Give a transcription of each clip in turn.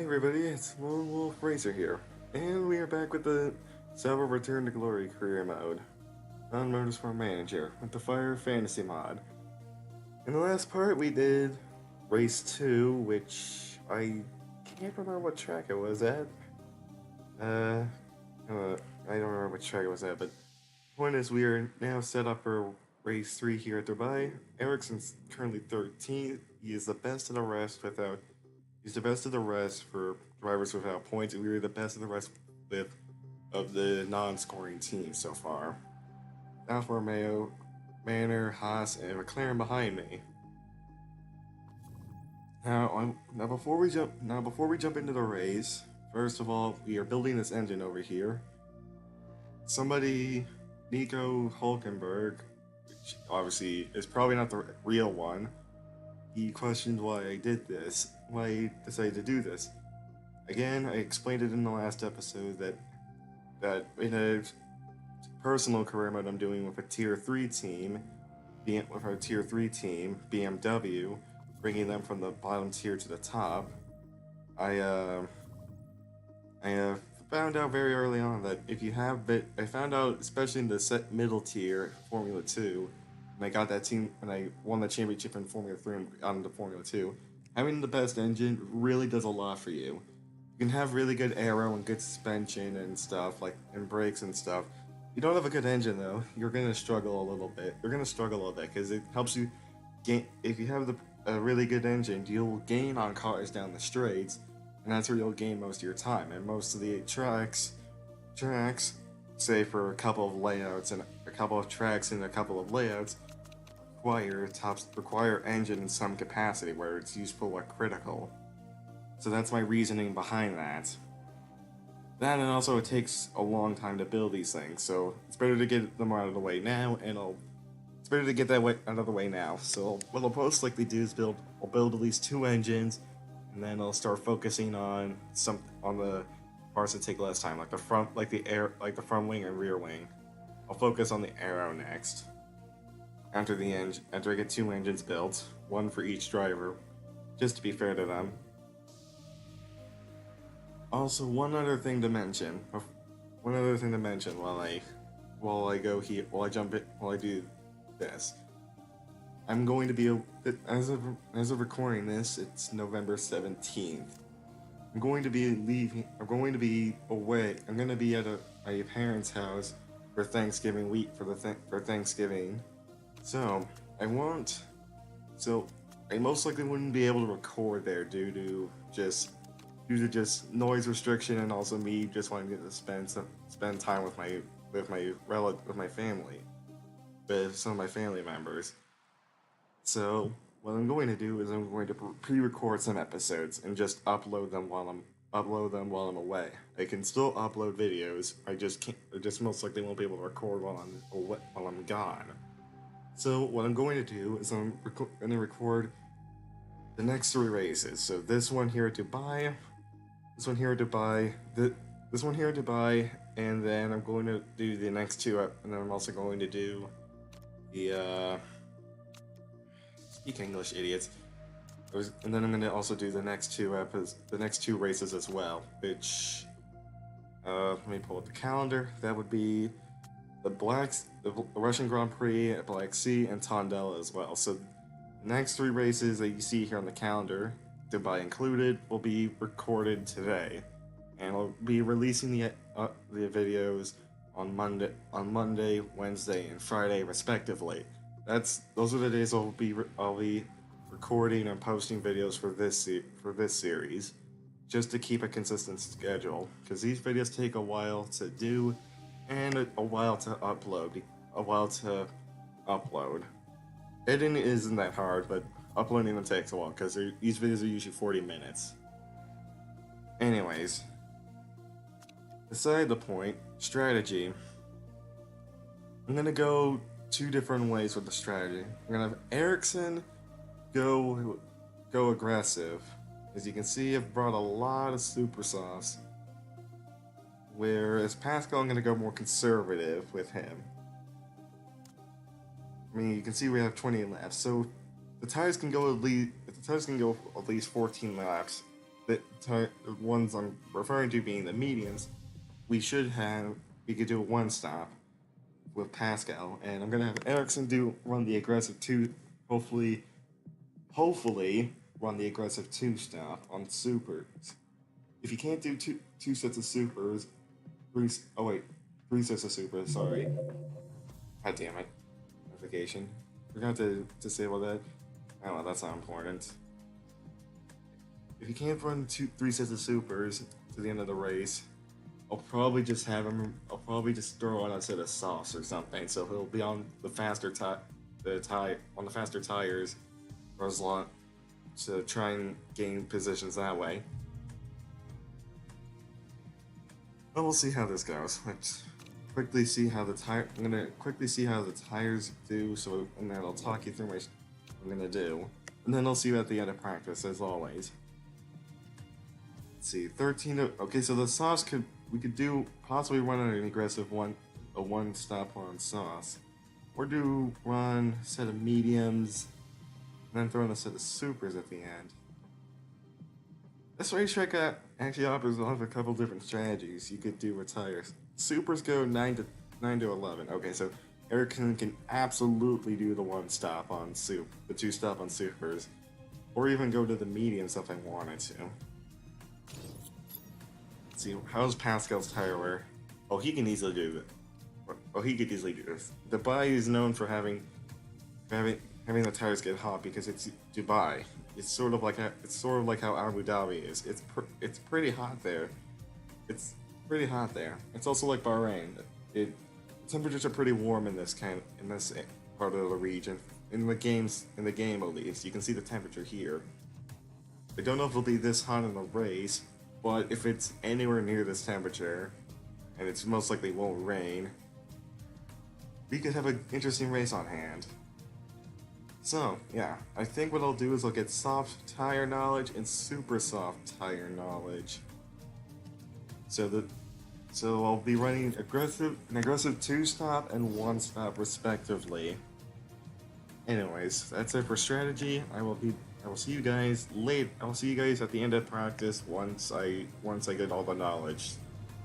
Hey everybody, it's Lone Wolf Racer here, and we are back with the Sauber Return to Glory career mode on Motorsport Manager with the Fire Fantasy mod. In the last part we did Race 2, which I can't remember what track it was at. Uh, I don't remember which track it was at, but the point is we are now set up for Race 3 here at Dubai. Ericsson's currently 13th. He is the best of the rest without He's the best of the rest for drivers without points, and we were the best of the rest of the non-scoring teams so far. Alfa Romeo, Manor, Haas, and McLaren behind me. Now before we jump into the race, first of all, we are building this engine over here. Somebody, Nico Hulkenberg, which obviously is probably not the real one, he questioned why I decided to do this. Again, I explained it in the last episode that in a personal career mode I'm doing with a tier 3 team, with our tier 3 team, BMW, bringing them from the bottom tier to the top, I found out very early on that if you have I found out, especially in the middle tier Formula 2, when I got that team, when I won the championship in Formula 3 and got into Formula 2, having the best engine really does a lot for you. You can have really good aero and good suspension and stuff, and brakes and stuff. If you don't have a good engine though, you're gonna struggle a little bit. You're gonna struggle a little bit because it helps you gain. If you have a really good engine, you'll gain on cars down the straights, and that's where you'll gain most of your time. And most of the tracks, say for a couple of layouts and a couple of tracks and a couple of layouts, require engine in some capacity where it's useful or critical. So that's my reasoning behind that. That, and also it takes a long time to build these things, so it's better to get them out of the way now, it's better to get that out of the way now. So what I'll most likely do is I'll build at least 2 engines, and then I'll start focusing on the parts that take less time, like the front wing and rear wing. I'll focus on the aero next. After I get 2 engines built, 1 for each driver, just to be fair to them. Also, one other thing to mention while I do this. I'm going to be, as of recording this, it's November 17th. I'm going to be away. I'm going to be at my parents' house for Thanksgiving week for Thanksgiving. So I most likely wouldn't be able to record there due to just noise restriction, and also me just wanting to spend time with my family, with some of my family members. So what I'm going to do is I'm going to pre-record some episodes and just upload them while I'm away. I can still upload videos. I just most likely won't be able to record while I'm gone. So what I'm going to do is I'm going to record the next 3 races. So this one here at Dubai, this one here at Dubai, and then I'm going to do the next 2 and then I'm also going to do the speak English, idiots. And then I'm going to also do the next 2 races as well, which let me pull up the calendar. That would be the Russian Grand Prix at Black Sea and Tondela as well. So the next 3 races that you see here on the calendar, Dubai included, will be recorded today, and I'll be releasing the videos on Monday, Wednesday, and Friday respectively. Those are the days I'll be recording and posting videos for this series, just to keep a consistent schedule, because these videos take a while to do and a while to upload. Editing isn't that hard, but uploading them takes a while because these videos are usually 40 minutes. Anyways, beside the point, strategy. I'm gonna go 2 different ways with the strategy. I'm gonna have Ericsson go aggressive. As you can see, I've brought a lot of super sauce. Whereas Pascal, I'm gonna go more conservative with him. I mean, you can see we have 20 laps, so the tires can go at least 14 laps. the ones I'm referring to being the mediums, we could do a one stop with Pascal, and I'm gonna have Ericsson run the aggressive two, hopefully run the aggressive two stop on supers. If you can't do two sets of supers, three sets of supers. Sorry, god damn it, notification. Forgot to disable that. Oh well, that's not important. If you can't run three sets of supers to the end of the race, I'll probably just throw on a set of softs or something, so he'll be on the faster tires for as long to try and gain positions that way. But we'll see how this goes. Let's quickly see how the I'm gonna quickly see how the tires do. And then I'll talk you through what I'm gonna do, and then I'll see you at the end of practice as always. Let's see, 13. Okay, so the sauce we could possibly run an aggressive a one stop on sauce, or run a set of mediums, and then throw in a set of supers at the end. This racetrack actually offers a couple different strategies you could do with tires. Supers go 9 to 11. Okay, so Ericsson can absolutely do the one stop on the two stop on supers, or even go to the mediums if I wanted to. Let's see, how's Pascal's tire wear? Oh, he can easily do it. Oh, he could easily do this. Dubai is known for having the tires get hot because it's Dubai. It's sort of like how Abu Dhabi is. It's pretty hot there. It's pretty hot there. It's also like Bahrain. Temperatures are pretty warm in this part of the region. In the game at least, you can see the temperature here. I don't know if it'll be this hot in the race, but if it's anywhere near this temperature, and it's most likely won't rain, we could have an interesting race on hand. So, yeah, I think what I'll do is I'll get soft tire knowledge and super soft tire knowledge. So I'll be running an aggressive two stop and one stop respectively. Anyways, that's it for strategy. I will see you guys late. I will see you guys at the end of practice once I get all the knowledge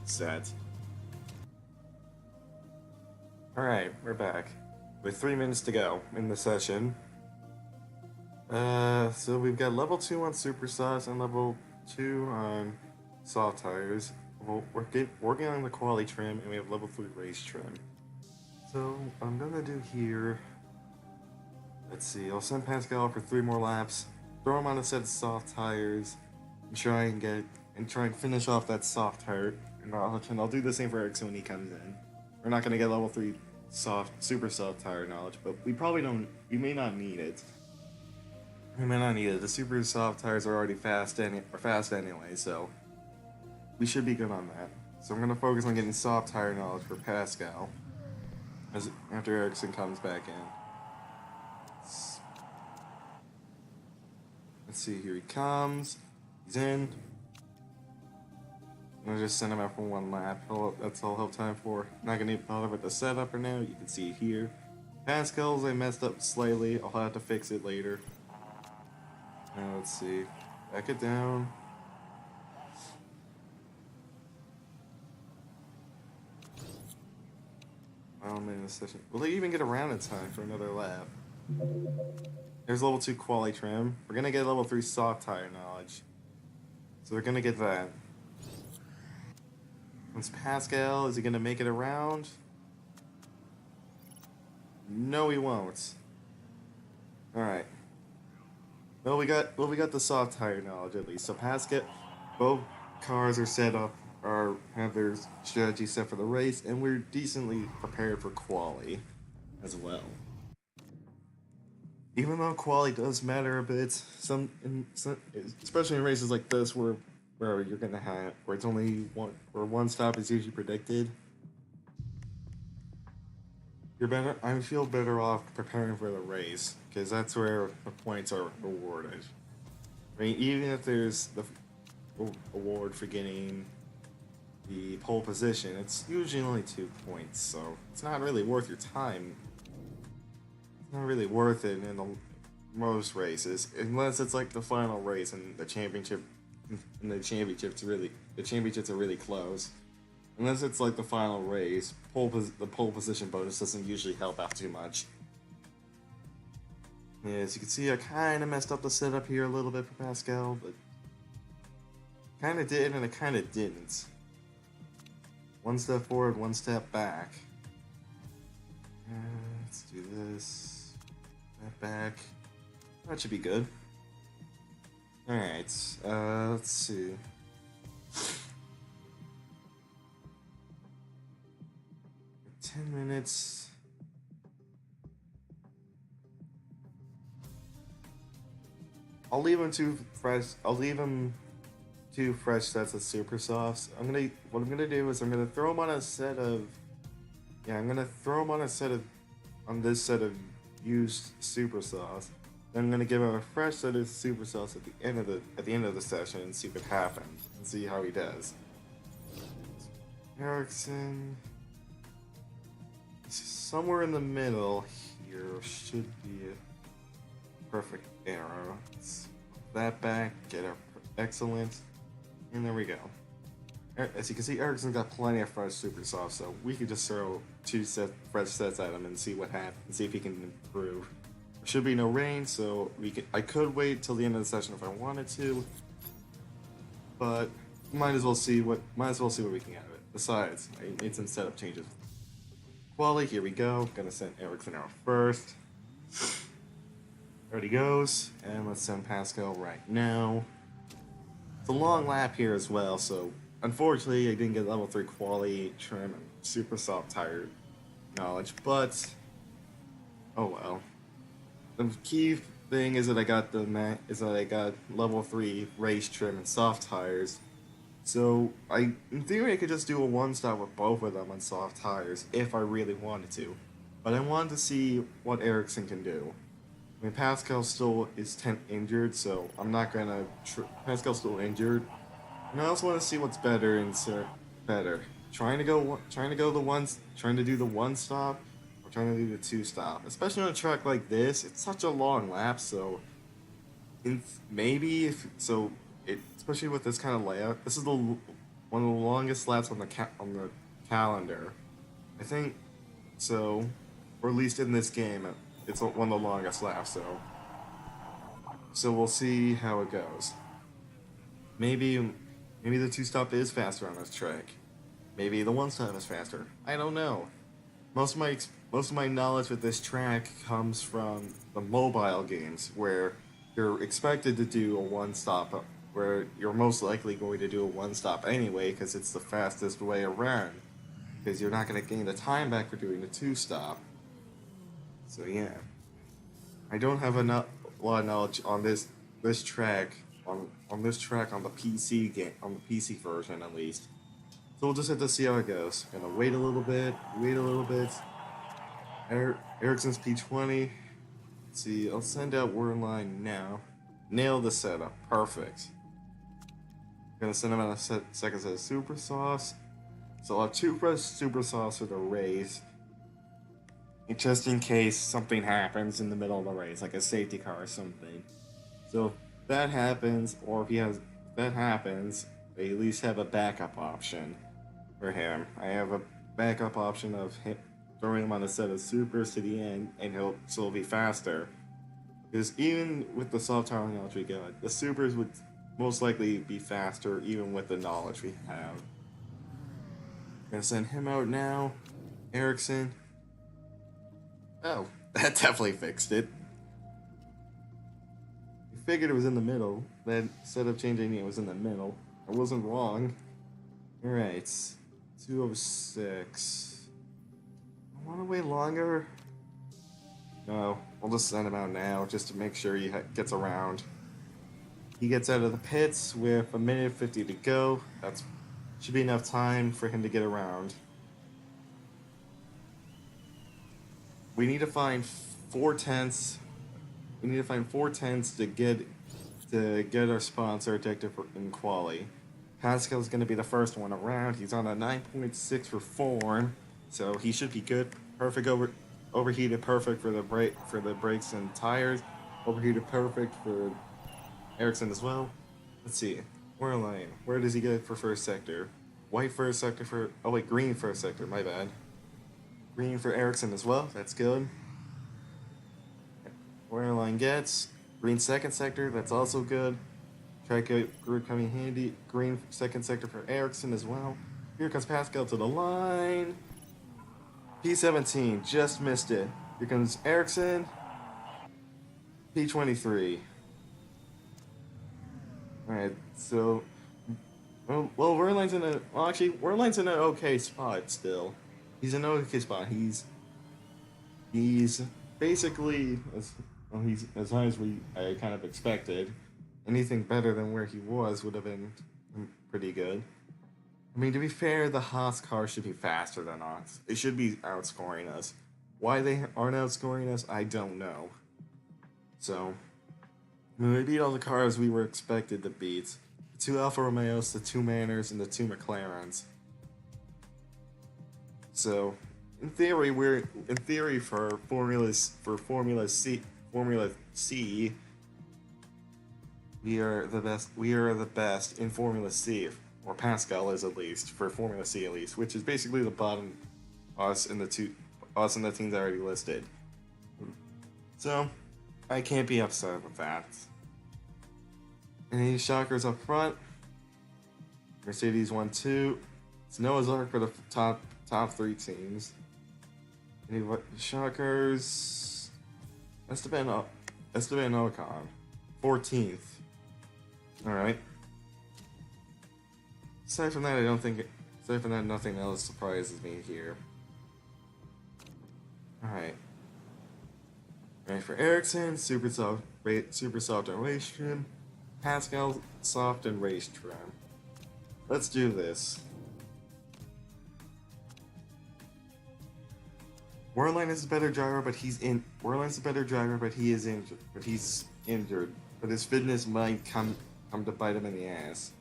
set. Alright, we're back. With 3 minutes to go in the session. So we've got level 2 on super softs and level 2 on soft tires. We're working on the quality trim, and we have level 3 race trim. So what I'm gonna do here, let's see, I'll send Pascal for 3 more laps, throw him on a set of soft tires, and try and finish off that soft tire. And I'll do the same for Ericsson when he comes in. We're not gonna get level 3 super soft tire knowledge, but we may not need it. The super soft tires are already fast anyway, so we should be good on that. So I'm gonna focus on getting soft tire knowledge for Pascal after Ericsson comes back in. Let's see, here he comes. He's in. I'm gonna just send him out for 1 lap. That's all I'll have time for. Not gonna even bother with the setup right now. You can see it here. Pascal's I messed up slightly. I'll have to fix it later. Now let's see. Back it down. In the session. Will they even get around in time for another lap? There's level 2 quality trim. We're gonna get level 3 soft tire knowledge. So we're gonna get that. Once Pascal, is he gonna make it around? No, he won't. Alright. Well, we got the soft tire knowledge at least. So Pascal, both cars are set up, have their strategy set for the race, and we're decently prepared for quali as well. Even though quali does matter a bit, especially in races like this where you're gonna have where it's only one stop is usually predicted. I feel better off preparing for the race because that's where the points are rewarded. I mean, even if there's the award for getting the pole position, it's usually only 2 points, so it's not really worth your time. It's not really worth it in most races, unless it's like the final race and the championship and the championships are really close. Unless it's like the final race, the pole position bonus doesn't usually help out too much. Yeah, as you can see, I kind of messed up the setup here a little bit for Pascal, but kind of did and I kind of didn't. One step forward, one step back. Let's do this. That back. That should be good. Alright, let's see. 10 minutes. I'll leave him two fresh sets of super softs. What I'm gonna do is I'm gonna throw him on a set of on this set of used super sauce. Then I'm gonna give him a fresh set of super sauce at the end of the session and see what happens and see how he does. Ericsson, somewhere in the middle here should be a perfect arrow. Let's put that back, get our excellent, and there we go. As you can see, Ericsson's got plenty of fresh super sauce, so we could just throw fresh sets at him and see what happens, and see if he can improve. There should be no rain, so I could wait till the end of the session if I wanted to, but might as well see what we can get out of it. Besides, I made some setup changes. Quali, here we go. Gonna send Ericsson out first. There he goes, and let's send Pascal right now. It's a long lap here as well, so unfortunately I didn't get level 3 quality trim and super soft tire knowledge, but oh well. The key thing is that I got level 3 race trim and soft tires. So in theory I could just do a one-stop with both of them on soft tires if I really wanted to. But I wanted to see what Ericsson can do. I mean, Pascal still is injured, so I'm not gonna. Pascal's still injured, and I also want to see what's better trying to do the one stop, or trying to do the two stop. Especially on a track like this, it's such a long lap. So, especially with this kind of layout, this is one of the longest laps on the calendar. I think so, or at least in this game. It's one of the longest laps, so we'll see how it goes. Maybe the two-stop is faster on this track. Maybe the one-stop is faster. I don't know. Most of my knowledge with this track comes from the mobile games, where you're expected to do a one-stop, where you're most likely going to do a one-stop anyway, because it's the fastest way around. Because you're not going to gain the time back for doing the two-stop. So yeah, I don't have a lot of knowledge on this track on the PC game, on the PC version at least. So we'll just have to see how it goes. Gonna wait a little bit. Ericsson's P20. Let's see, I'll send out word line now. Nail the setup, perfect. Gonna send him out a second set of super sauce. So I'll have 2 fresh super sauce for the race. Just in case something happens in the middle of the race, like a safety car or something. So if that happens, I at least have a backup option for him. I have a backup option of him throwing him on a set of supers to the end, and he'll still be faster. Because even with the soft tire knowledge we got, the supers would most likely be faster, even with the knowledge we have. Gonna send him out now. Ericsson. Oh, that definitely fixed it. I figured it was in the middle. That instead of changing it was in the middle. I wasn't wrong. Alright. 206. I want to wait longer. No, we'll just send him out now just to make sure he gets around. He gets out of the pits with 1:50 to go. That should be enough time for him to get around. We need to find 4/10. We need to find 4/10 to get our sponsor addicted in quali. Pascal's going to be the first one around. He's on a 9.6 for form, so he should be good. Perfect overheated, perfect for the brakes and tires. Overheated, perfect for Ericsson as well. Let's see. Werline, where does he get it for first sector? White first sector for... Oh wait, green first sector, my bad. Green for Ericsson as well, that's good. Werline gets. Green second sector, that's also good. Trico group coming handy. Green second sector for Ericsson as well. Here comes Pascal to the line. P17, just missed it. Here comes Ericsson. P23. Alright, so... Well, Werline's in a... Well, actually, Werline's in an okay spot still. He's in an okay spot. He's basically... Well, he's as high as I kind of expected. Anything better than where he was would have been pretty good. I mean, to be fair, the Haas car should be faster than us. They should be outscoring us. Why they aren't outscoring us, I don't know. So, I mean, they beat all the cars we were expected to beat. The 2 Alfa Romeos, the 2 Manners, and the 2 McLarens. So, in theory, for Formula C, we are the best. We are the best in Formula C, or Pascal is at least for Formula C at least, which is basically the bottom us and the teams I already listed. So I can't be upset with that. Any shockers up front? Mercedes 1-2. It's Noah's Ark for the top 3 teams. Any shockers? Esteban Ocon, 14th. Alright. Aside from that, nothing else surprises me here. Alright. Alright, for Ericsson, super soft and race trim. Pascal, soft and race trim. Let's do this. Werline is a better driver, but Werline's a better driver, but he is injured. But his fitness might come to bite him in the ass.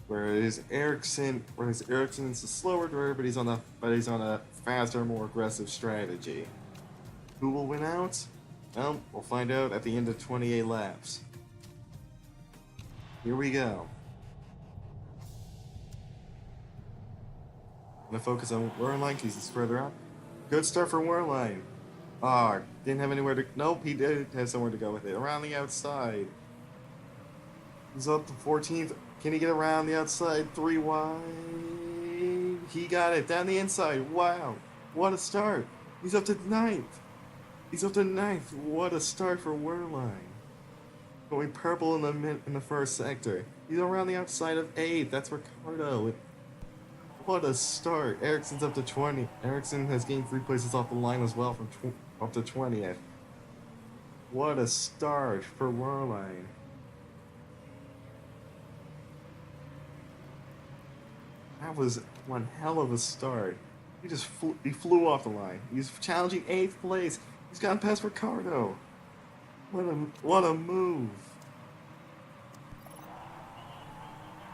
Whereas Ericsson's a slower driver, but he's on a faster, more aggressive strategy. Who will win out? Well, we'll find out at the end of 28 laps. Here we go. I'm gonna focus on Werline because he's further out. Good start for Werline. Didn't have anywhere to... Nope, he did have somewhere to go with it. Around the outside. He's up to 14th. Can he get around the outside? 3 wide. He got it. Down the inside. Wow. What a start. He's up to 9th. What a start for Werline. Going purple in the first sector. He's around the outside of 8th. That's Ricardo. What a start. Ericsson's up to 20. Ericsson has gained 3 places off the line as well from up to 20th. What a start for Werline. That was one hell of a start. He flew off the line. He's challenging 8th place. He's gotten past Ricardo. What a move.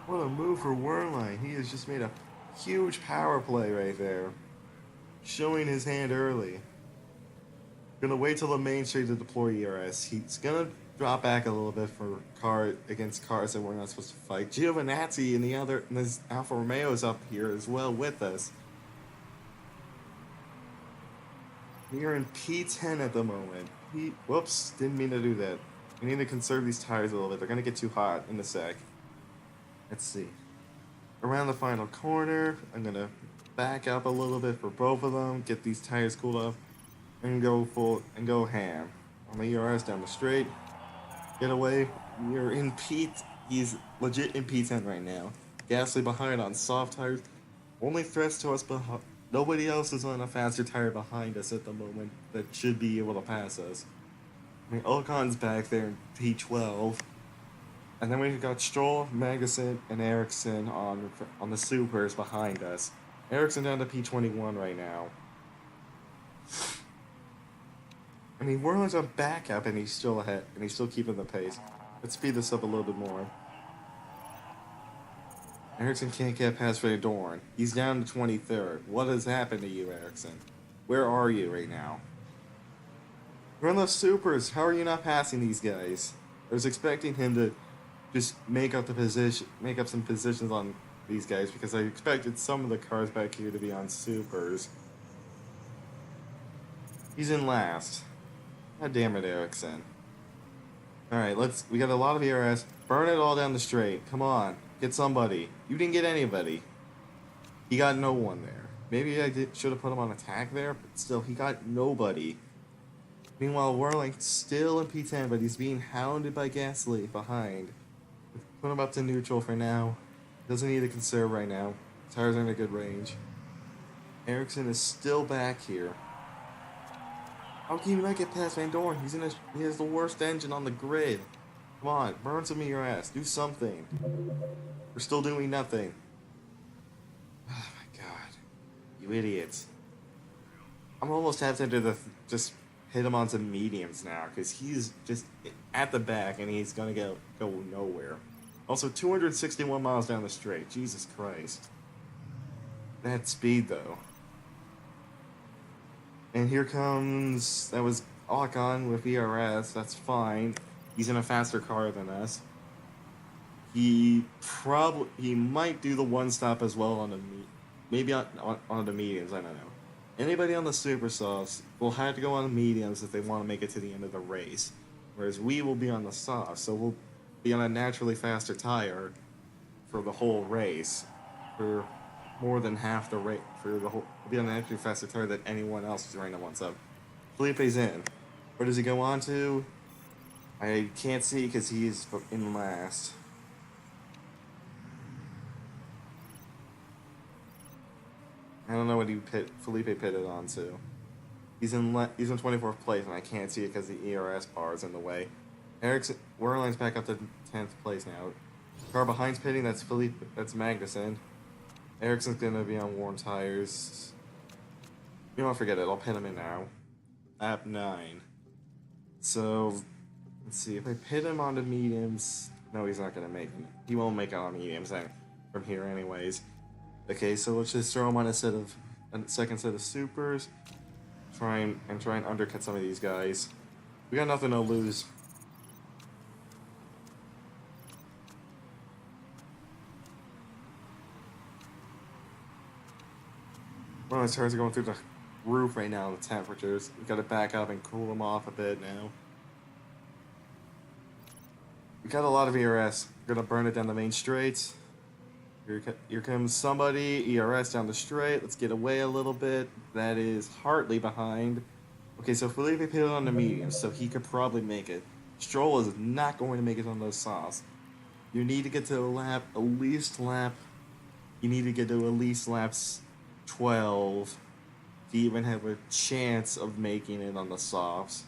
What a move for Werline. He has just made a huge power play right there. Showing his hand early. Gonna wait till the main straight to deploy ERS. He's gonna drop back a little bit against cars that we're not supposed to fight. Giovinazzi and his Alfa Romeo is up here as well with us. We are in P10 at the moment. Whoops, didn't mean to do that. We need to conserve these tires a little bit. They're gonna get too hot in a sec. Let's see. Around the final corner, I'm gonna back up a little bit for both of them, get these tires cooled off, and go ham. On the ERS down the straight. Get away. He's legit in P10 right now. Gasly behind on soft tires. Only threats to us, but nobody else is on a faster tire behind us at the moment that should be able to pass us. I mean, Ocon's back there in P12. And then we've got Stroll, Magnussen, and Ericsson on the supers behind us. Ericsson down to P21 right now. I mean, Werline's on backup, and he's still ahead, and he's still keeping the pace. Let's speed this up a little bit more. Ericsson can't get past Verdorn. He's down to 23rd. What has happened to you, Ericsson? Where are you right now? Run the supers. How are you not passing these guys? I was expecting him to just make up some positions on these guys because I expected some of the cars back here to be on supers. He's in last. God damn it, Ericsson. Alright, we got a lot of ERS. Burn it all down the straight. Come on. Get somebody. You didn't get anybody. He got no one there. Maybe should have put him on attack there, but still, he got nobody. Meanwhile, Whirling still in P10, but he's being hounded by Gasly behind. Put him up to neutral for now. Doesn't need to conserve right now. Tires are in a good range. Ericsson is still back here. How can you not get past Van Dorn? He has the worst engine on the grid. Come on, burn some of your ass. Do something. We're still doing nothing. Oh my god. You idiots. I'm almost tempted to just hit him on some mediums now, because he's just at the back and he's gonna go nowhere. Also, 261 miles down the straight. Jesus Christ. That speed, though. And here comes... That was Ocon with ERS. That's fine. He's in a faster car than us. He might do the one stop as well on the... Maybe on the mediums, I don't know. Anybody on the super softs will have to go on the mediums if they want to make it to the end of the race. Whereas we will be on the softs, so we'll be on a naturally faster tire for the whole race. For more than half the race. We'll be on a naturally faster tire than anyone else who's running at one sub. Felipe's in. Where does he go on to? I can't see because he's in last. I don't know what Felipe pitted on to. He's in 24th place, and I can't see it because the ERS bar is in the way. Wehrlein's back up to 10th place now. Car behind's pitting, that's Magnussen. Ericsson's gonna be on warm tires. You know what, forget it, I'll pit him in now. Lap 9. So, let's see, if I pit him onto mediums... No, he's not gonna make it. He won't make it on mediums from here anyways. Okay, so let's just throw him on a second set of supers. Try and undercut some of these guys. We got nothing to lose. Well, his tires are going through the roof right now, the temperatures. We gotta back up and cool them off a bit now. We got a lot of ERS. We're gonna burn it down the main straight. Here comes somebody, ERS down the straight. Let's get away a little bit. That is Hartley behind. Okay, so Felipe pitted on the medium, so he could probably make it. Stroll is not going to make it on those softs. You need to get to you need to get to at least laps 12 to even have a chance of making it on the softs.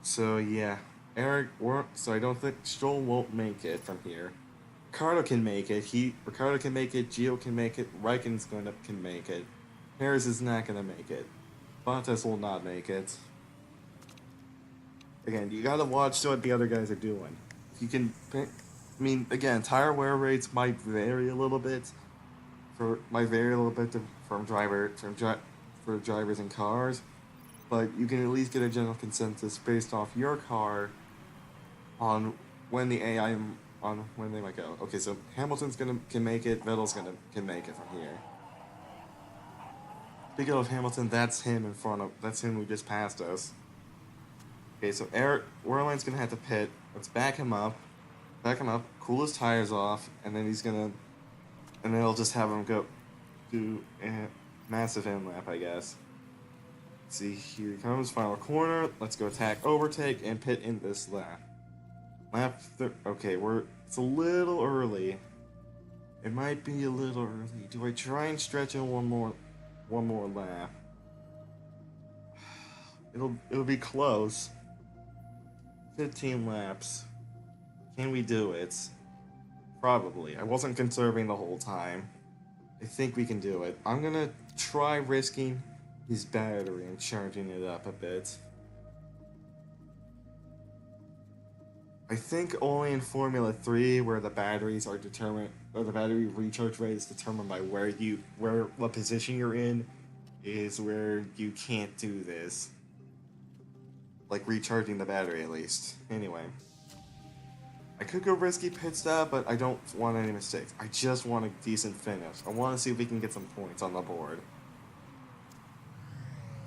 So yeah, so I don't think Stroll won't make it from here. Ricardo can make it. Ricardo can make it. Gio can make it. Raikkonen's can make it. Harris is not gonna make it. Bottas will not make it. Again, you gotta watch what the other guys are doing. You can, I mean, again, tire wear rates might vary a little bit. For drivers and cars, but you can at least get a general consensus based off your car on when the AI on when they might go. Okay, so Hamilton's can make it. Vettel's can make it from here. Speaking of Hamilton, that's him who just passed us. Okay, so Wehrlein's gonna have to pit. Let's back him up, cool his tires off, and then and then I'll just have him go do a massive end lap, I guess. Let's see, here he comes, final corner. Let's go overtake, and pit in this lap. Okay, it's a little early. It might be a little early. Do I try and stretch in one more lap? It'll be close. 15 laps. Can we do it? Probably. I wasn't conserving the whole time. I think we can do it. I'm gonna try risking his battery and charging it up a bit. I think only in Formula 3 where the batteries are determined, or the battery recharge rate is determined by what position you're in, is where you can't do this. Like recharging the battery at least. Anyway. I could go risky pit stop, but I don't want any mistakes. I just want a decent finish. I want to see if we can get some points on the board.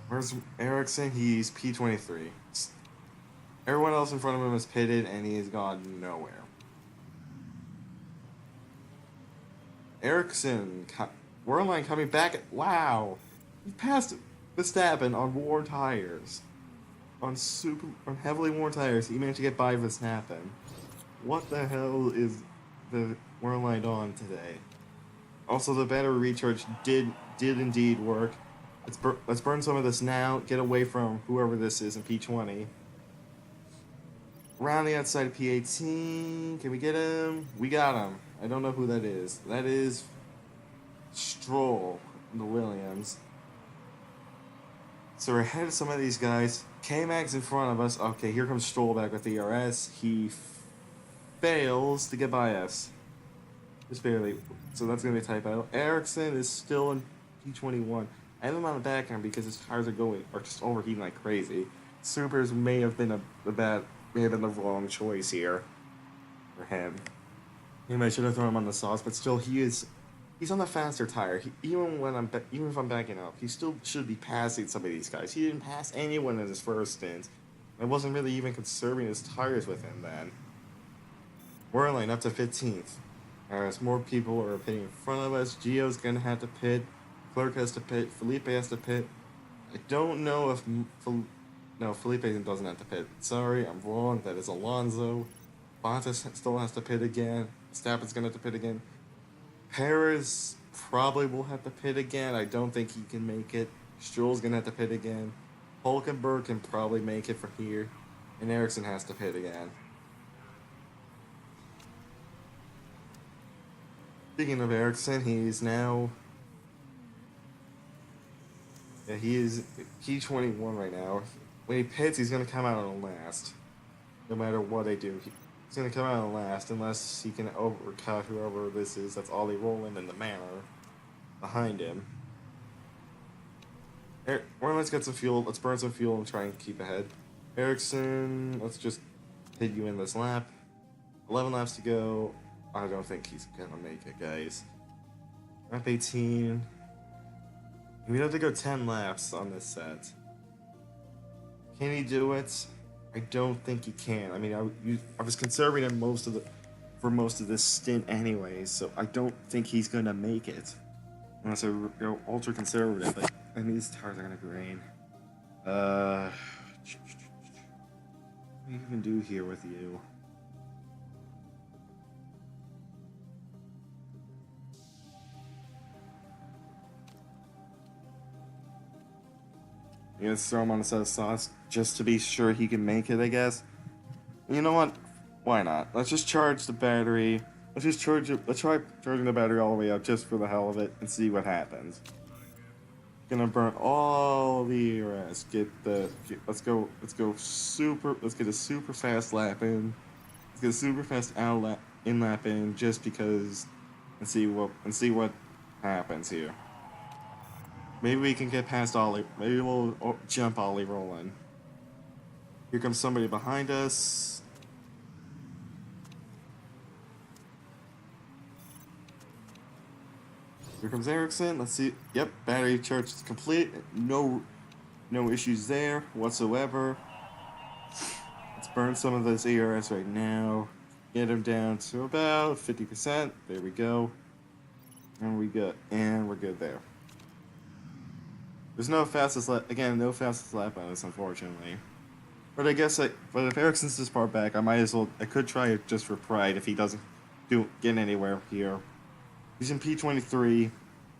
Where's Ericsson? He's P23. Everyone else in front of him is pitted, and he's gone nowhere. Ericsson, Wehrlein coming back. Wow, he passed Verstappen on worn tires, on heavily worn tires. He managed to get by Verstappen. What the hell is the Wehrlein on today? Also, the battery recharge did indeed work. Let's burn some of this now. Get away from whoever this is in P20. Around the outside of P18. Can we get him? We got him. I don't know who that is. That is Stroll, the Williams. So we're ahead of some of these guys. K-Mag's in front of us. Okay, here comes Stroll back with the ERS. He fails to get by us. Just barely. So that's going to be a typo. Ericsson is still in P21. I have him on the back end because his tires are just overheating like crazy. Supers may have been the wrong choice here for him. Maybe I should have thrown him on the sauce, but still, he's on the faster tire. Even if I'm backing up, he still should be passing some of these guys. He didn't pass anyone in his first stint. I wasn't really even conserving his tires with him then. Wehrlein up to 15th. As more people are pitting in front of us, Gio's gonna have to pit. Clerk has to pit. Felipe has to pit. I don't know if no, Felipe doesn't have to pit. Sorry, I'm wrong. That is Alonso. Bottas still has to pit again. Verstappen's gonna have to pit again. Perez probably will have to pit again. I don't think he can make it. Stroll's gonna have to pit again. Hulkenberg can probably make it for here. And Ericsson has to pit again. Speaking of Ericsson, he's now... Yeah, he is P21 right now. When he pits, he's going to come out on last. No matter what they do. He's going to come out on last unless he can overcut whoever this is. That's Ollie Rowland in the manor behind him. Let's get some fuel. Let's burn some fuel and try and keep ahead. Ericsson, let's just hit you in this lap. 11 laps to go. I don't think he's going to make it, guys. Lap 18. We'd have to go 10 laps on this set. Can he do it? I don't think he can. I mean, I was conserving him for most of this stint anyways, so I don't think he's gonna make it unless I go ultra conservative. But I mean, these tires are gonna drain. What do you even do here with you? Let's throw him on a set of sauce just to be sure he can make it, I guess. You know what? Why not? Let's just charge the battery. Let's try charging the battery all the way up just for the hell of it and see what happens. Gonna burn all the ERS. Let's get a super fast lap in. Let's get a super fast in lap in just because and see what happens here. Maybe we can get past Ollie. Maybe we'll jump Ollie Rowland. Here comes somebody behind us. Here comes Ericsson. Let's see. Yep, battery charge is complete. No issues there whatsoever. Let's burn some of this ERS right now. Get him down to about 50%. There we go. And we're good there. There's no fastest lap on this, unfortunately. But but if Ericsson's this far back, I could try it just for pride if he doesn't get anywhere here. He's in P23.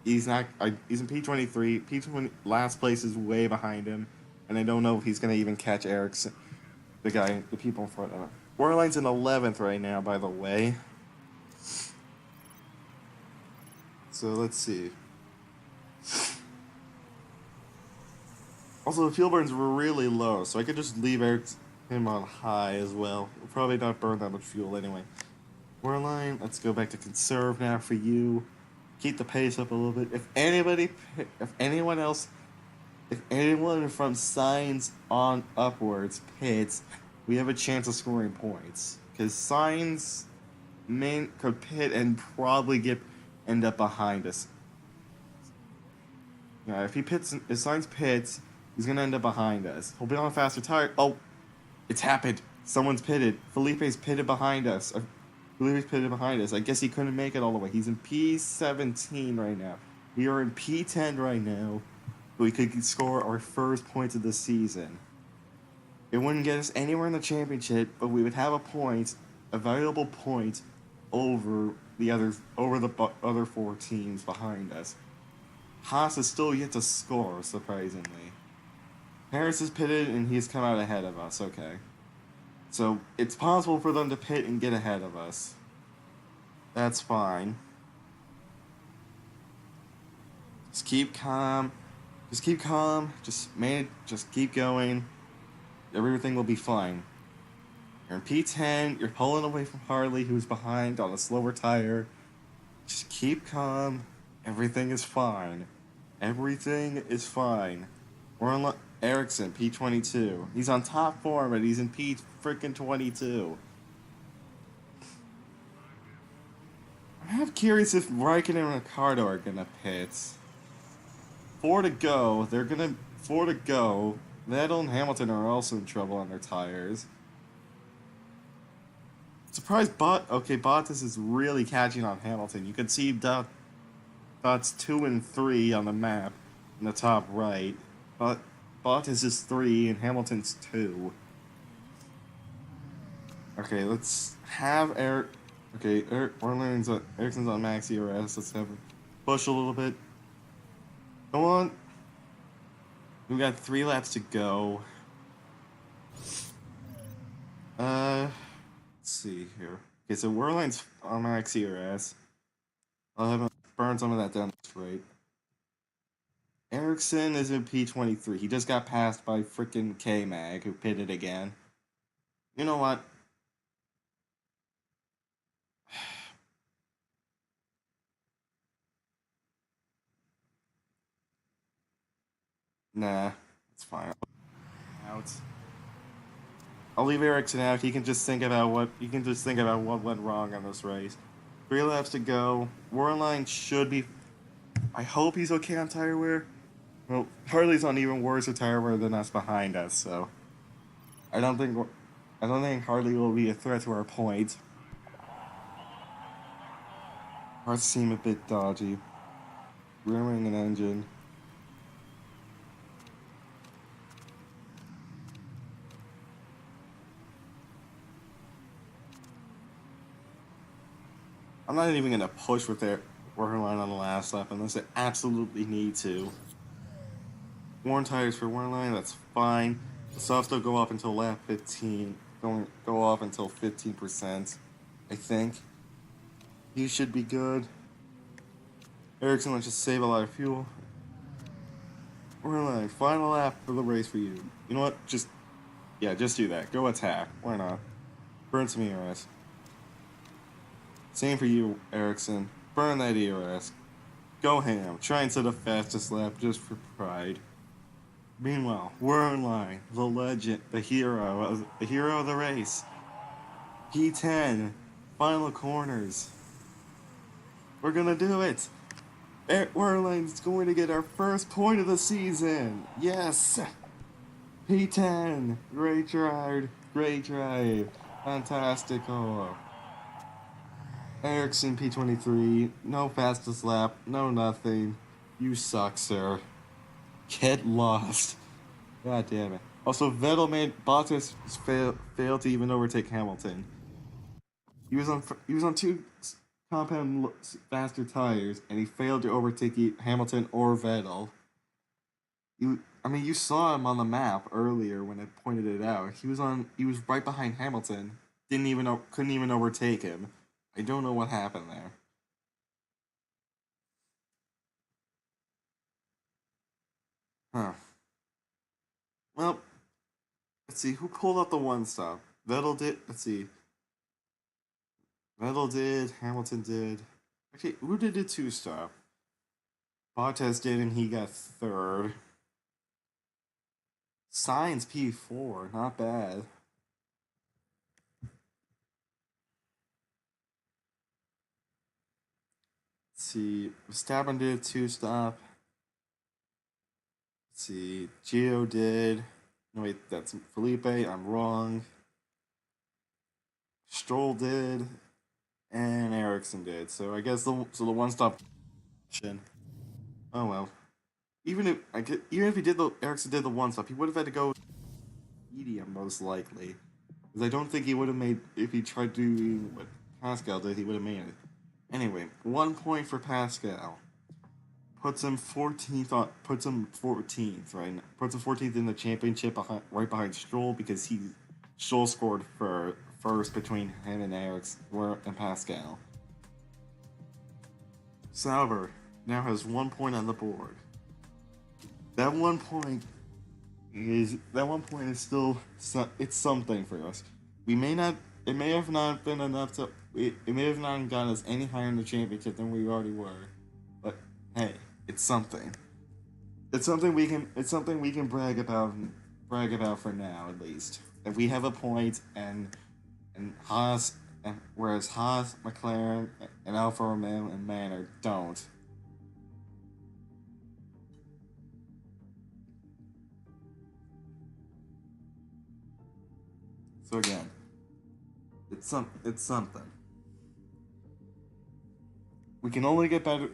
He's in P23. P20 last place is way behind him, and I don't know if he's gonna even catch Ericsson, the people in front of him. Wehrlein's in 11th right now, by the way. So let's see. Also, the fuel burns were really low, so I could just leave him on high as well. We'll probably not burn that much fuel anyway. Wehrlein, let's go back to conserve now for you. Keep the pace up a little bit. If anyone from signs on upwards pits, we have a chance of scoring points. because Sainz could pit and probably end up behind us. Yeah, if Sainz pits, he's gonna end up behind us. He'll be on a faster tire. Oh, it's happened. Someone's pitted. Felipe's pitted behind us. Felipe's pitted behind us. I guess he couldn't make it all the way. He's in P17 right now. We are in P10 right now. We could score our first points of the season. It wouldn't get us anywhere in the championship, but we would have a valuable point over the other 4 teams behind us. Haas is still yet to score, surprisingly. Harris is pitted and he's come out ahead of us. Okay, so it's possible for them to pit and get ahead of us. That's fine. Just keep calm. Just keep calm. Just keep going. Everything will be fine. You're in P10. You're pulling away from Harley, who's behind on a slower tire. Just keep calm. Everything is fine. Everything is fine. We're on Ericsson, P22. He's on top form, but he's in P22. I'm half curious if Raikkonen and Ricardo are gonna pit. 4 to go. Vettel and Hamilton are also in trouble on their tires. Surprised Bottas is really catching on Hamilton. You can see dots 2 and 3 on the map in the top right. But Bottas is 3 and Hamilton's 2. Okay, let's have Eric. Okay, Ericsson's on max ERS. Let's have him push a little bit. Come on. We got 3 laps to go. Let's see here. Okay, so Werlein's on max ERS. I'll have him burn some of that down straight. Ericsson is in P23. He just got passed by frickin' K-Mag, who pitted again. You know what? Nah, it's fine. Out. I'll leave Ericsson out. He can just think about what went wrong on this race. 3 laps to go. Werlein should be. I hope he's okay on tire wear. Well, Harley's on even worse tire wear than us behind us, so I don't think Harley will be a threat to our points. Ours seem a bit dodgy. Rearing an engine. I'm not even gonna push with their Werlein on the last lap unless they absolutely need to. Worn tires for Werlein, that's fine. The softs will go up until lap 15. Don't go off until 15%, I think. You should be good. Ericsson will just save a lot of fuel. Werlein, final lap for the race for you. You know what? Just do that. Go attack. Why not? Burn some ERS. Same for you, Ericsson. Burn that ERS. Go ham. Try and set a fastest lap just for pride. Meanwhile, Werlein, the legend, the hero of the race. P10, final corners. We're gonna do it. Werlein's going to get our first point of the season. Yes. P10, great drive, fantastico. Ericsson P23, no fastest lap, no nothing. You suck, sir. Get lost. God damn it. Also, Bottas failed to even overtake Hamilton. He was on 2 compound faster tires, and he failed to overtake Hamilton or Vettel. You saw him on the map earlier when I pointed it out. He was right behind Hamilton. Couldn't even overtake him. I don't know what happened there. Huh. Well, let's see, who pulled out the 1 stop? Vettel did. Let's see. Vettel did. Hamilton did. Okay, who did the 2 stop? Bottas did, and he got 3rd. Sainz P4, not bad. see, Verstappen did 2-stop. Let's see, Gio did. No, wait, that's Felipe. I'm wrong. Stroll did, and Ericsson did. So I guess the one-stop option. Oh well. Even if he did the Ericsson did the one-stop, he would have had to go medium most likely. Because I don't think he would have made if he tried doing what Pascal did. He would have made it. Anyway, 1 point for Pascal. Puts him 14th on. Puts him 14th right. Puts him 14th in the championship, right behind Stroll because Stroll scored for first between him and Ericsson and Pascal. Sauber now has 1 point on the board. That 1 point is still it's something for us. We may not. It may have not been enough to. It may have not gotten us any higher in the championship than we already were. But hey, it's something. It's something we can. It's something we can brag about. Brag about for now, at least. If we have a point, and Haas, whereas Haas, McLaren, and Alfa Romeo and Manor don't. So again, it's something. We can only get better.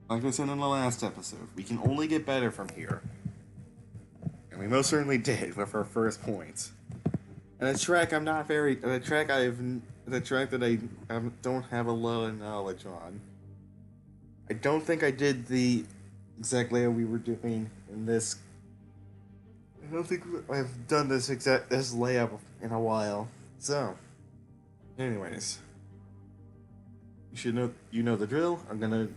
Like I said in the last episode, we can only get better from here. And we most certainly did with our first points. And a track I'm not very. The track that I don't have a lot of knowledge on. I don't think I did the exact layout we were doing in this. I don't think I've done this layout in a while. So, anyways, you know the drill. I'm gonna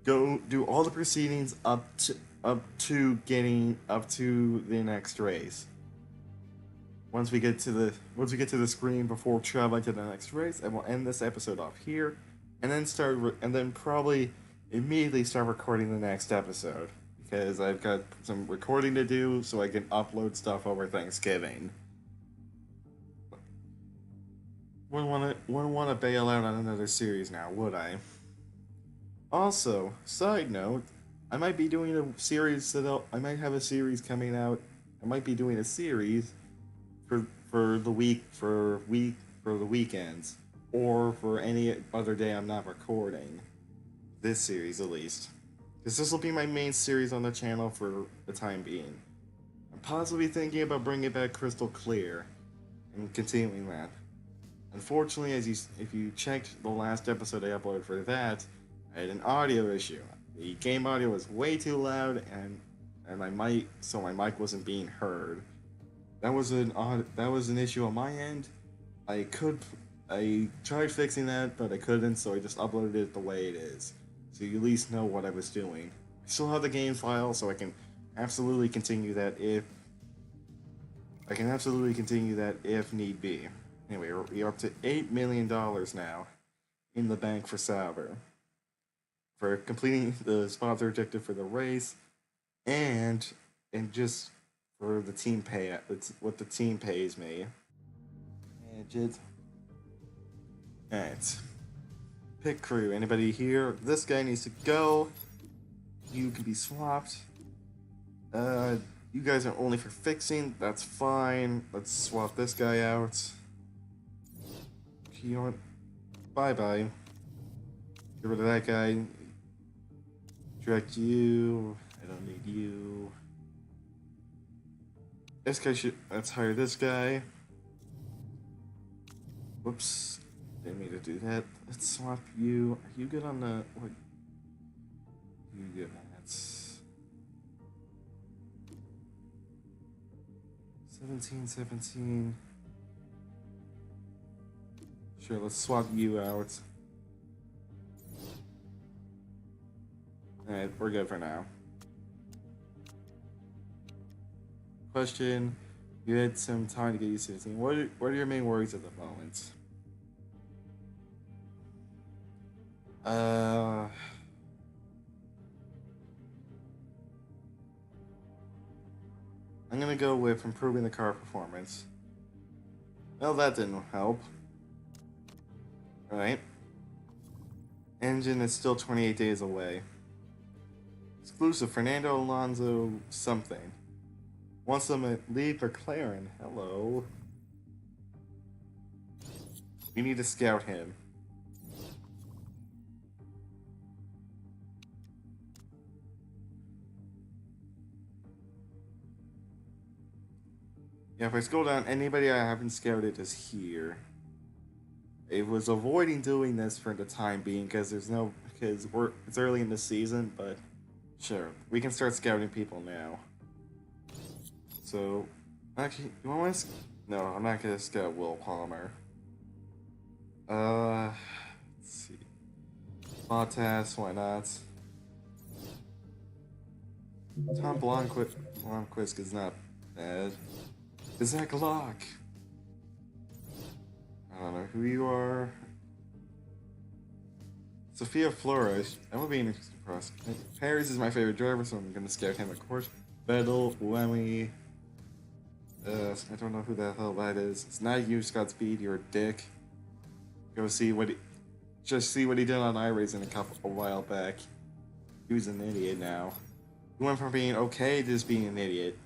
go do all the proceedings up to getting up to the next race. Once we get to the screen before traveling to the next race, and we'll end this episode off here, and then probably immediately start recording the next episode because I've got some recording to do so I can upload stuff over Thanksgiving. Wouldn't want to bail out on another series now, would I? Also, side note, I might be doing a series I might have a series coming out. I might be doing a series for the weekends, or for any other day I'm not recording this series at least, because this will be my main series on the channel for the time being. I'm possibly thinking about bringing back Crystal Clear and continuing that. Unfortunately, if you checked the last episode I uploaded for that, I had an audio issue. The game audio was way too loud, and my mic wasn't being heard. That was an issue on my end. I tried fixing that, but I couldn't, so I just uploaded it the way it is, so you at least know what I was doing. I still have the game file, so I can absolutely continue that if need be. Anyway, we're up to $8 million now in the bank for Sauber for completing the sponsor objective for the race, and just for the team what the team pays me. Alright. Pit crew. Anybody here? This guy needs to go. You can be swapped. You guys are only for fixing. That's fine. Let's swap this guy out. You know what? Bye-bye. Get rid of that guy. Direct you. I don't need you. This guy let's hire this guy. Whoops. Didn't mean to do that. Let's swap you. Are you good on the... What? You good on that? 17. Sure, let's swap you out. Alright, we're good for now. Question: you had some time to get used to the team. What are your main worries at the moment? I'm gonna go with improving the car performance. Well, that didn't help. Alright. Engine is still 28 days away. Exclusive Fernando Alonso something. Wants them at Lee McLaren. Hello. We need to scout him. Yeah, if I scroll down, anybody I haven't scouted is here. I was avoiding doing this for the time being because it's early in the season, but sure, we can start scouting people now. So, actually, do I want to? No, I'm not gonna scout Will Palmer. Let's see. Bottas, why not? Tom Blomqvist is not bad. Zach Locke. I don't know who you are. Sophia Flores. That would be an interesting prospect. Paris is my favorite driver, so I'm gonna scout him, of course. Vettel, Lemmy. I don't know who the hell that is. It's not you, Scott Speed. You're a dick. Go see what he. Just see what he did on iRacing a while back. He was an idiot now. He went from being okay to just being an idiot.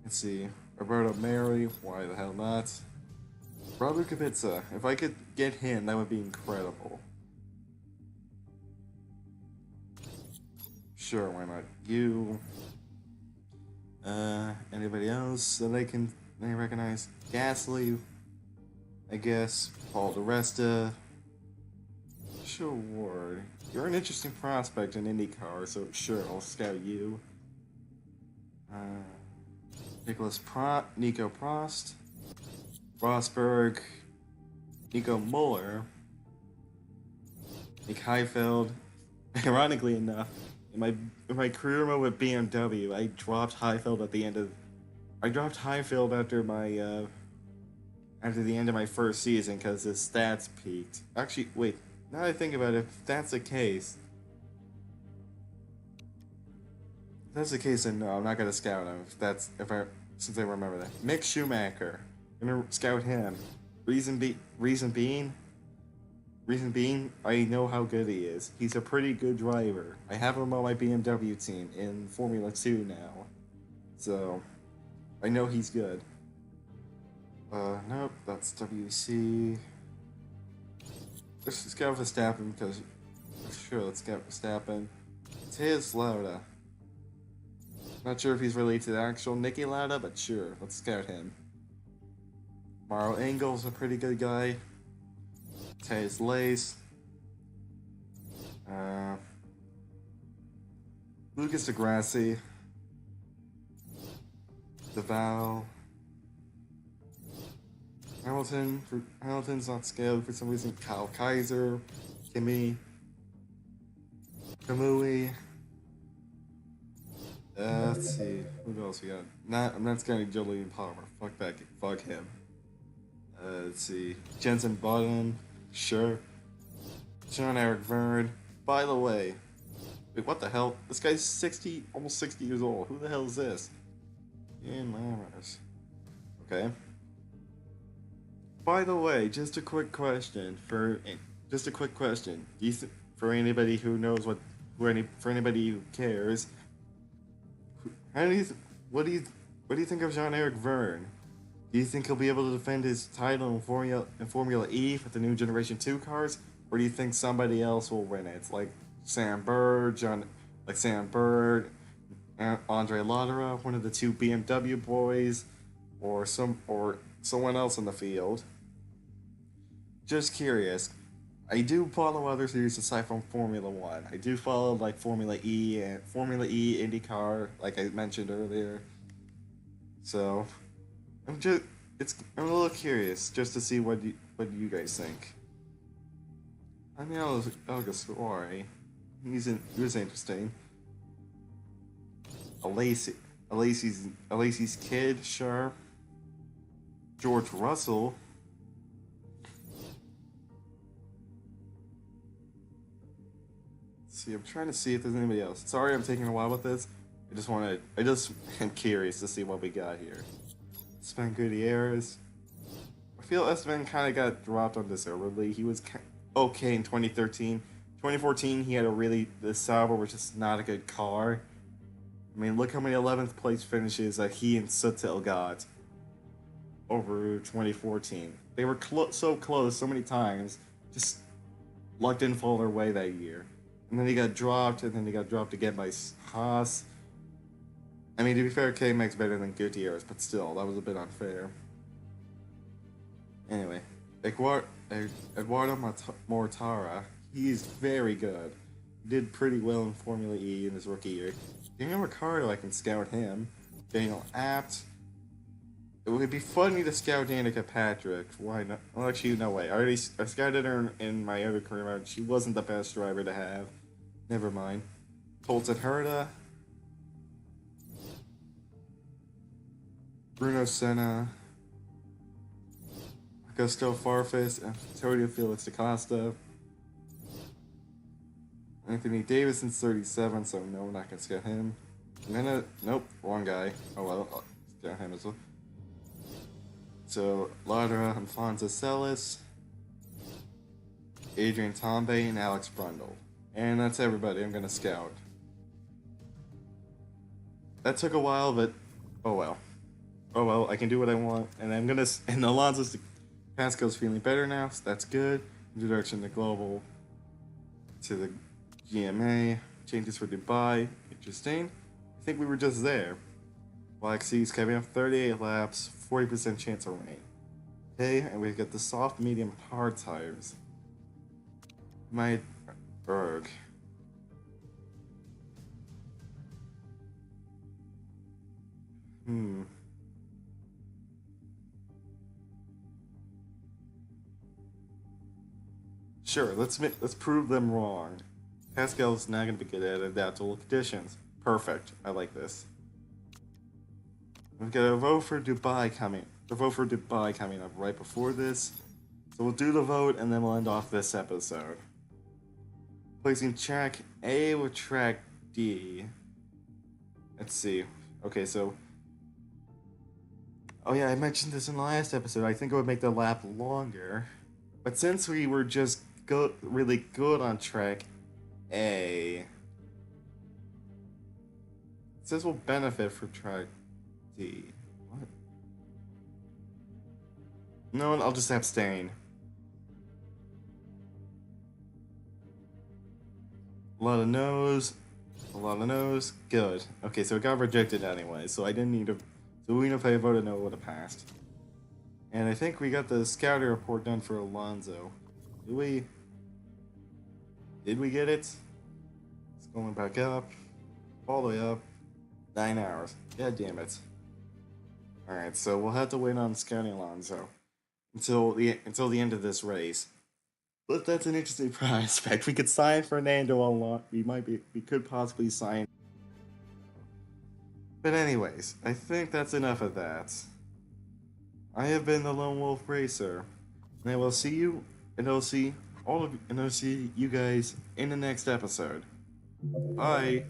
Let's see. Roberto Mary. Why the hell not? Robert Kubica. If I could get him, that would be incredible. Sure, why not? You. Anybody else that they recognize? Gasly, I guess. Paul DeResta. Sure. You're an interesting prospect in IndyCar, so sure, I'll scout you. Nico Prost. Rosberg. Nico Muller. Nick Heifeld. Ironically enough, in my career mode with BMW, I dropped Heifeld after the end of my first season because his stats peaked. Actually, wait. Now that I think about it, if that's the case, then no, I'm not gonna scout him. Since I remember that. Mick Schumacher, I'm gonna scout him. Reason being, I know how good he is. He's a pretty good driver. I have him on my BMW team in Formula 2 now. So, I know he's good. Nope, that's WC. Let's scout Verstappen because... Sure, let's scout Verstappen. Tez Lauda. Not sure if he's related to the actual Nicky Lauda, but sure, let's scout him. Mauro Engel's a pretty good guy. Tez Lace. Lucas Degrassi. Deval. Hamilton's not scaled for some reason. Kyle Kaiser. Kimi. Kamui. Let's see. Who else we got? I'm not scouting Julian Palmer. Fuck him. Let's see. Jensen Button. Sure. Jean-Eric Verne. By the way, wait, what the hell? This guy's almost 60 years old. Who the hell is this? Ian Lammers. Okay. By the way, just a quick question. For anybody who knows for anybody who cares, what do you think of Jean-Eric Verne? Do you think he'll be able to defend his title in Formula E with the new Generation 2 cars? Or do you think somebody else will win it? Like Sam Bird, Andre Lauderer, one of the two BMW boys, or someone else in the field? Just curious. I do follow other series aside from Formula 1. I do follow like Formula E, IndyCar, like I mentioned earlier. So I'm a little curious just to see what you guys think. I mean, Elga Story. He was interesting. Alesi's kid, sure. George Russell. See, I'm trying to see if there's anybody else. Sorry, I'm taking a while with this. I just am curious to see what we got here. Sven Gutierrez. I feel Sven kind of got dropped on this early. He was okay in 2013. 2014, he had the Sauber was just not a good car. I mean, look how many 11th place finishes that he and Suttel got over 2014. They were so close so many times, just luck didn't fall their way that year. And then he got dropped, and then he got dropped again by Haas. I mean, to be fair, K-Mac's better than Gutierrez, but still, that was a bit unfair. Anyway, Eduardo Mortara, he's very good. He did pretty well in Formula E in his rookie year. Daniel Ricciardo, I can scout him. Daniel Abt. It would be funny to scout Danica Patrick. Why not? Well, actually, no way. I scouted her in my other career mode. She wasn't the best driver to have. Never mind. Colton Herta. Bruno Senna. Augusto Farfus. Antonio Felix da Costa. Anthony Davison's 37, so no, we're not going to scout him. Nope, wrong guy. Oh well, I'll scout him as well. So, Lara, Alfonso Celis, Adrian Tombe, and Alex Brundle. And that's everybody I'm going to scout. That took a while, but oh well. Oh well, I can do what I want. And I'm going to... And Alonso's... Pascal's feeling better now, so that's good. Introduction to Global... To the GMA. Changes for Dubai. Interesting. I think we were just there. Black Seas coming up 38 laps, 40% chance of rain. Okay, and we've got the soft, medium, hard tires. My Berg. Sure, let's prove them wrong. Pascal's not going to be good at adaptable conditions. Perfect. I like this. We've got a vote for Dubai coming. The vote for Dubai coming up right before this. So we'll do the vote and then we'll end off this episode. Placing track A with track D. Let's see. Okay, so... Oh yeah, I mentioned this in the last episode. I think it would make the lap longer. But since we were just really good on track A... It says we'll benefit for track D. What? No, I'll just abstain. A lot of no's. A lot of no's. Good. Okay, so it got rejected anyway, so I didn't need to... So even if I voted no, it would have passed. And I think we got the scouting report done for Alonso. Did we? Did we get it? It's going back up. All the way up. 9 hours. God damn it. Alright, so we'll have to wait on scouting Alonso until the end of this race. But that's an interesting prospect. We could sign Fernando a lot. We could possibly sign. But anyways, I think that's enough of that. I have been the Lone Wolf Racer, and I will see you, and I'll see you guys in the next episode. Bye.